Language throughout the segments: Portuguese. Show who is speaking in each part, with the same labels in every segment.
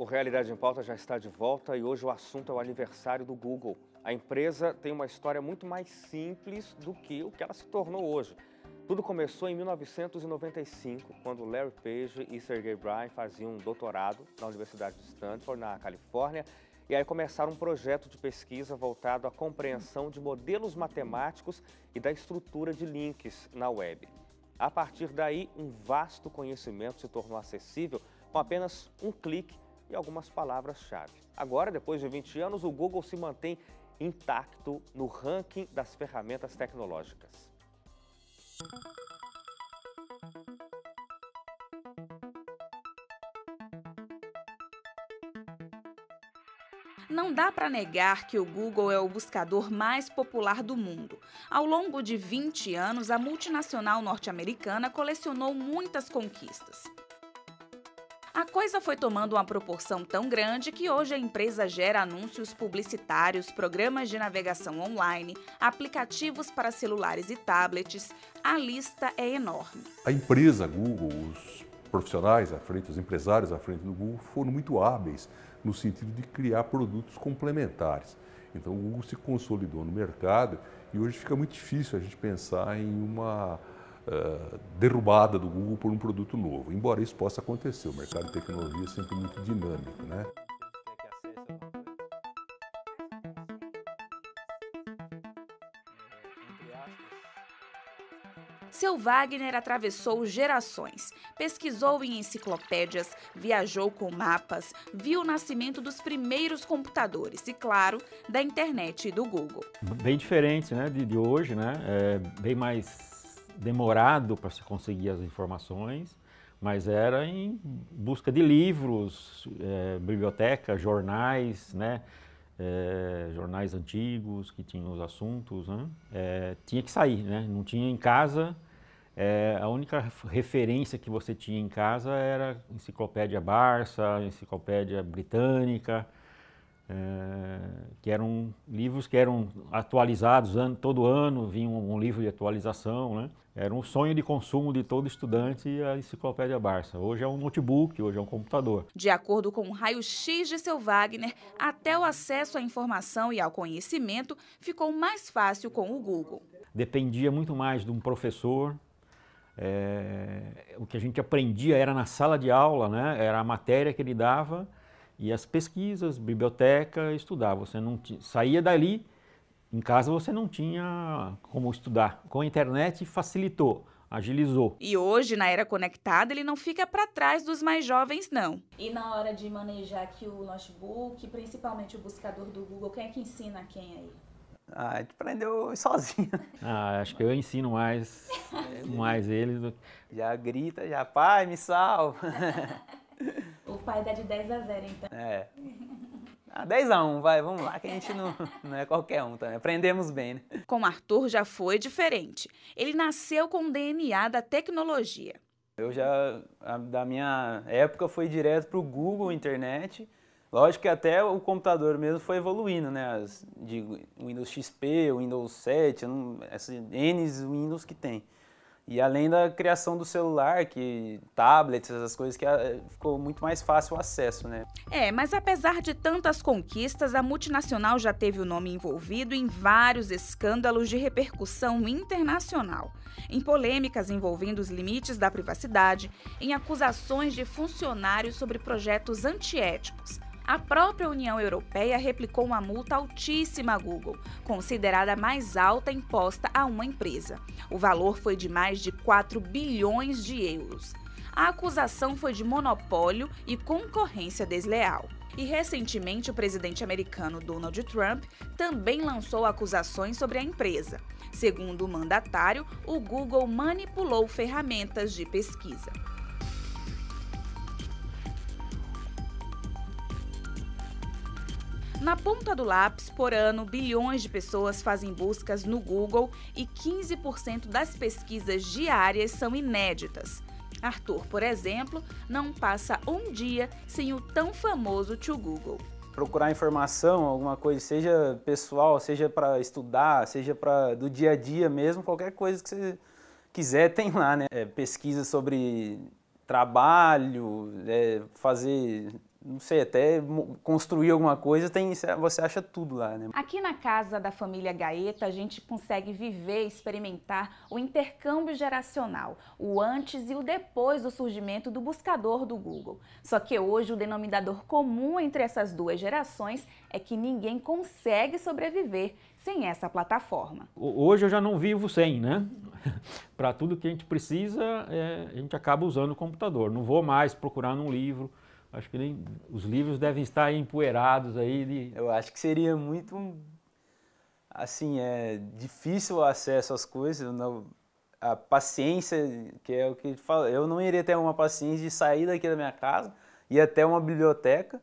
Speaker 1: O Realidade em Pauta já está de volta e hoje o assunto é o aniversário do Google. A empresa tem uma história muito mais simples do que o que ela se tornou hoje. Tudo começou em 1995, quando Larry Page e Sergey Brin faziam um doutorado na Universidade de Stanford, na Califórnia, e aí começaram um projeto de pesquisa voltado à compreensão de modelos matemáticos e da estrutura de links na web. A partir daí, um vasto conhecimento se tornou acessível com apenas um clique e algumas palavras-chave. Agora, depois de 20 anos, o Google se mantém intacto no ranking das ferramentas tecnológicas.
Speaker 2: Não dá para negar que o Google é o buscador mais popular do mundo. Ao longo de 20 anos, a multinacional norte-americana colecionou muitas conquistas. A coisa foi tomando uma proporção tão grande que hoje a empresa gera anúncios publicitários, programas de navegação online, aplicativos para celulares e tablets. A lista é enorme.
Speaker 3: A empresa Google, os profissionais à frente, os empresários à frente do Google foram muito hábeis no sentido de criar produtos complementares. Então o Google se consolidou no mercado e hoje fica muito difícil a gente pensar em uma derrubada do Google por um produto novo. Embora isso possa acontecer, o mercado de tecnologia é sempre muito dinâmico, né?
Speaker 2: Seu Wagner atravessou gerações, pesquisou em enciclopédias, viajou com mapas, viu o nascimento dos primeiros computadores e, claro, da internet e do Google.
Speaker 4: Bem diferente, né, de hoje, né? É bem mais demorado para se conseguir as informações, mas era em busca de livros, bibliotecas, jornais, né? Jornais antigos que tinham os assuntos, né? Tinha que sair, né? Não tinha em casa. A única referência que você tinha em casa era a Enciclopédia Barça, Enciclopédia Britânica, que eram livros que eram atualizados todo ano, vinha um livro de atualização, né? Era um sonho de consumo de todo estudante a Enciclopédia Barça. Hoje é um notebook, hoje é um computador.
Speaker 2: De acordo com o raio-x de seu Wagner, até o acesso à informação e ao conhecimento ficou mais fácil com o Google.
Speaker 4: Dependia muito mais de um professor. O que a gente aprendia era na sala de aula, né? Era a matéria que ele dava e as pesquisas, biblioteca, estudar. Você não saía dali, em casa você não tinha como estudar. Com a internet facilitou, agilizou.
Speaker 2: E hoje, na era conectada, ele não fica para trás dos mais jovens, não. E na hora de manejar aqui o notebook, principalmente o buscador do Google, quem é que ensina quem aí?
Speaker 5: A gente aprendeu sozinho.
Speaker 4: Acho que eu ensino mais eles do que...
Speaker 5: Já grita, já, pai, me salva.
Speaker 2: O pai dá de 10 a 0, então.
Speaker 5: 10 a 1, vai, vamos lá, que a gente não é qualquer um também. Aprendemos bem, né?
Speaker 2: Com Arthur já foi diferente. Ele nasceu com o DNA da tecnologia.
Speaker 5: Eu já, da minha época, fui direto para o Google, internet. Lógico que até o computador mesmo foi evoluindo, né? De Windows XP, Windows 7, esses N Windows que tem. E além da criação do celular, que tablets, essas coisas, que ficou muito mais fácil o acesso, né?
Speaker 2: Mas apesar de tantas conquistas, a multinacional já teve o nome envolvido em vários escândalos de repercussão internacional. Em polêmicas envolvendo os limites da privacidade, em acusações de funcionários sobre projetos antiéticos. A própria União Europeia replicou uma multa altíssima à Google, considerada a mais alta imposta a uma empresa. O valor foi de mais de 4 bilhões de euros. A acusação foi de monopólio e concorrência desleal. E recentemente o presidente americano Donald Trump também lançou acusações sobre a empresa. Segundo o mandatário, o Google manipulou ferramentas de pesquisa. Na ponta do lápis, por ano, bilhões de pessoas fazem buscas no Google e 15% das pesquisas diárias são inéditas. Arthur, por exemplo, não passa um dia sem o tão famoso To Google.
Speaker 5: Procurar informação, alguma coisa, seja pessoal, seja para estudar, seja para do dia a dia mesmo, qualquer coisa que você quiser tem lá, né? Pesquisa sobre trabalho, fazer não sei, até construir alguma coisa, você acha tudo lá, né?
Speaker 2: Aqui na casa da família Gaeta, a gente consegue viver e experimentar o intercâmbio geracional, o antes e o depois do surgimento do buscador do Google. Só que hoje o denominador comum entre essas duas gerações é que ninguém consegue sobreviver sem essa plataforma.
Speaker 4: Hoje eu já não vivo sem, né? Para tudo que a gente precisa, a gente acaba usando o computador. Não vou mais procurar num livro. Acho que nem os livros devem estar empoeirados aí.
Speaker 5: Eu acho que seria muito, assim, difícil o acesso às coisas, a paciência, que é o que fala. Eu não iria ter uma paciência de sair daqui da minha casa, ir até uma biblioteca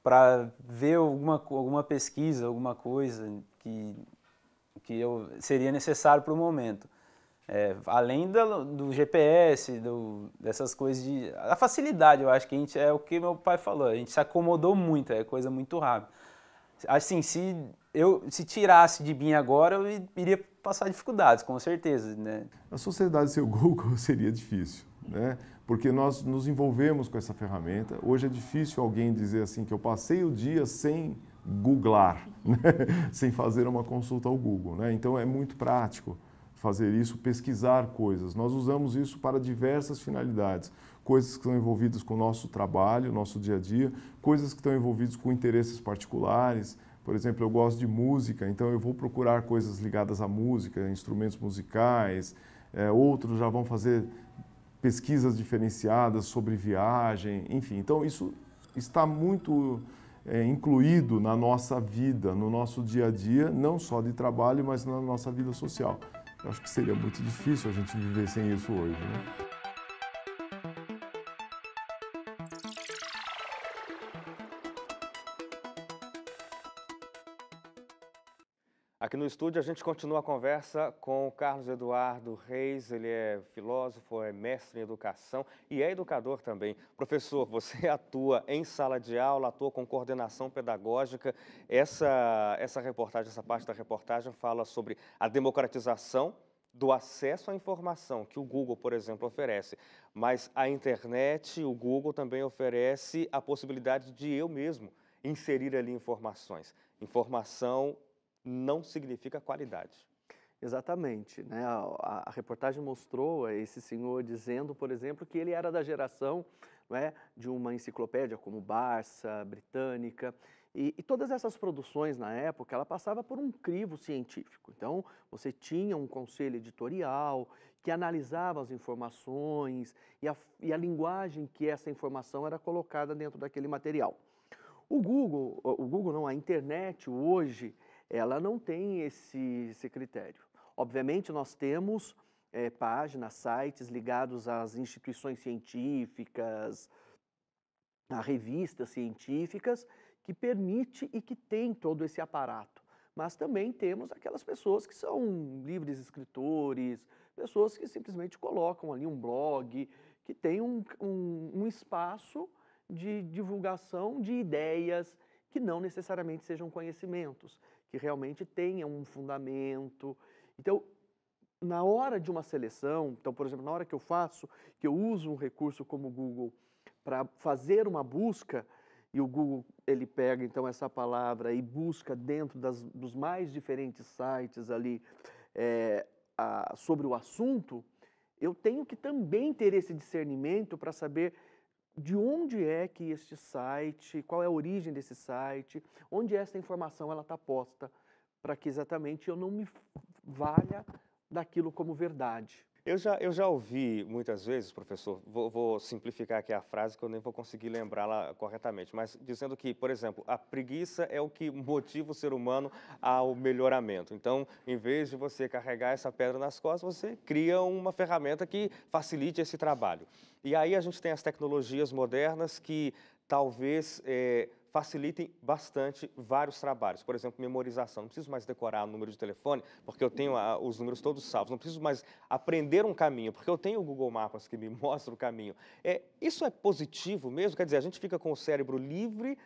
Speaker 5: para ver alguma pesquisa, alguma coisa que seria necessário para o momento. Além do GPS, dessas coisas a facilidade, eu acho que é o que meu pai falou, a gente se acomodou muito, é coisa muito rápida. Assim, se tirasse de mim agora, eu iria passar dificuldades, com certeza, né?
Speaker 6: A sociedade sem o Google seria difícil, né? Porque nós nos envolvemos com essa ferramenta. Hoje é difícil alguém dizer assim que eu passei o dia sem googlar, né? Sem fazer uma consulta ao Google, né? Então é muito prático fazer isso, pesquisar coisas. Nós usamos isso para diversas finalidades, coisas que estão envolvidas com o nosso trabalho, nosso dia a dia, coisas que estão envolvidas com interesses particulares. Por exemplo, eu gosto de música, então eu vou procurar coisas ligadas à música, instrumentos musicais. Outros já vão fazer pesquisas diferenciadas sobre viagem, enfim. Então isso está muito incluído na nossa vida, no nosso dia a dia, não só de trabalho, mas na nossa vida social. Eu acho que seria muito difícil a gente viver sem isso hoje, né?
Speaker 1: Aqui no estúdio a gente continua a conversa com o Carlos Eduardo Reis, ele é filósofo, é mestre em educação e é educador também. Professor, você atua em sala de aula, atua com coordenação pedagógica. Essa reportagem, essa parte da reportagem fala sobre a democratização do acesso à informação que o Google, por exemplo, oferece. Mas a internet, o Google também oferece a possibilidade de eu mesmo inserir ali informações. Informação não significa qualidade.
Speaker 7: Exatamente, né? A reportagem mostrou esse senhor dizendo, por exemplo, que ele era da geração, não é, de uma enciclopédia como Barça, Britânica, e todas essas produções na época, ela passava por um crivo científico. Então, você tinha um conselho editorial que analisava as informações e a linguagem que essa informação era colocada dentro daquele material. A internet hoje, ela não tem esse critério. Obviamente, nós temos páginas, sites ligados às instituições científicas, a revistas científicas, que permite e que tem todo esse aparato. Mas também temos aquelas pessoas que são livres escritores, pessoas que simplesmente colocam ali um blog, que tem um espaço de divulgação de ideias que não necessariamente sejam conhecimentos, que realmente tenham um fundamento. Então, na hora de uma seleção, então, por exemplo, na hora que eu uso um recurso como o Google para fazer uma busca, e o Google ele pega então essa palavra e busca dentro dos mais diferentes sites ali sobre o assunto, eu tenho que também ter esse discernimento para saber de onde é que este site, qual é a origem desse site, onde essa informação ela está posta, para que exatamente eu não me valha daquilo como verdade.
Speaker 1: Eu já ouvi muitas vezes, professor, vou simplificar aqui a frase que eu nem vou conseguir lembrá-la corretamente, mas dizendo que, por exemplo, a preguiça é o que motiva o ser humano ao melhoramento. Então, em vez de você carregar essa pedra nas costas, você cria uma ferramenta que facilite esse trabalho. E aí a gente tem as tecnologias modernas que talvez facilitem bastante vários trabalhos. Por exemplo, memorização. Não preciso mais decorar o número de telefone, porque eu tenho os números todos salvos. Não preciso mais aprender um caminho, porque eu tenho o Google Maps que me mostra o caminho. Isso é positivo mesmo? Quer dizer, a gente fica com o cérebro livre,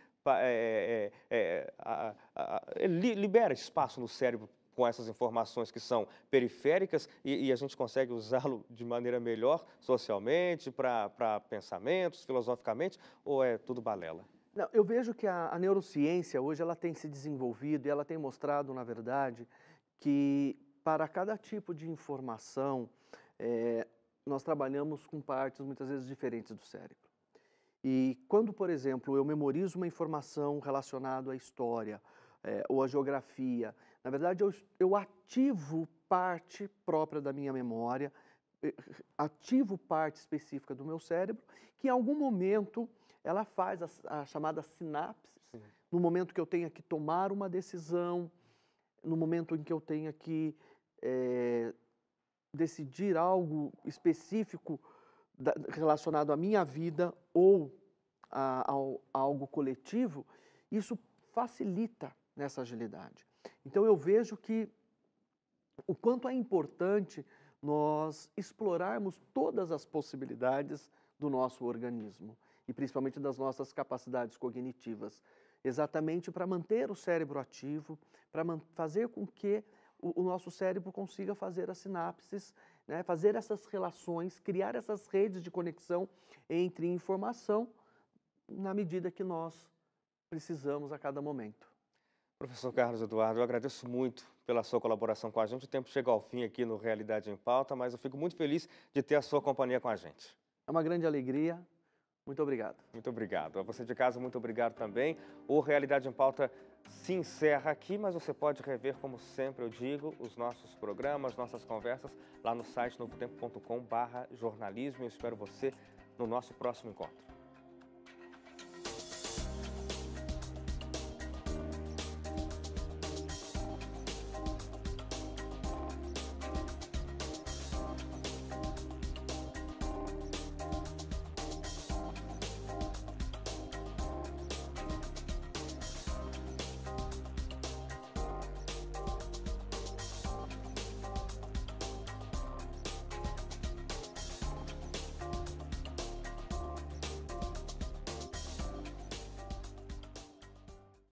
Speaker 1: libera espaço no cérebro com essas informações que são periféricas e a gente consegue usá-lo de maneira melhor socialmente, para pensamentos, filosoficamente, ou é tudo balela?
Speaker 7: Não, eu vejo que a neurociência hoje ela tem se desenvolvido e ela tem mostrado, na verdade, que para cada tipo de informação, nós trabalhamos com partes muitas vezes diferentes do cérebro. E quando, por exemplo, eu memorizo uma informação relacionada à história ou à geografia, na verdade eu ativo parte própria da minha memória, ativo parte específica do meu cérebro, que em algum momento ela faz a chamada sinapse, no momento que eu tenha que tomar uma decisão, no momento em que eu tenha que decidir algo específico relacionado à minha vida ou a algo coletivo, isso facilita nessa agilidade. Então eu vejo que o quanto é importante nós explorarmos todas as possibilidades do nosso organismo e principalmente das nossas capacidades cognitivas, exatamente para manter o cérebro ativo, para fazer com que o nosso cérebro consiga fazer as sinapses, né, fazer essas relações, criar essas redes de conexão entre informação na medida que nós precisamos a cada momento.
Speaker 1: Professor Carlos Eduardo, eu agradeço muito pela sua colaboração com a gente. O tempo chega ao fim aqui no Realidade em Pauta, mas eu fico muito feliz de ter a sua companhia com a gente.
Speaker 7: É uma grande alegria. Muito obrigado.
Speaker 1: Muito obrigado. A você de casa, muito obrigado também. O Realidade em Pauta se encerra aqui, mas você pode rever, como sempre eu digo, os nossos programas, nossas conversas, lá no site novotempo.com/jornalismo. Eu espero você no nosso próximo encontro.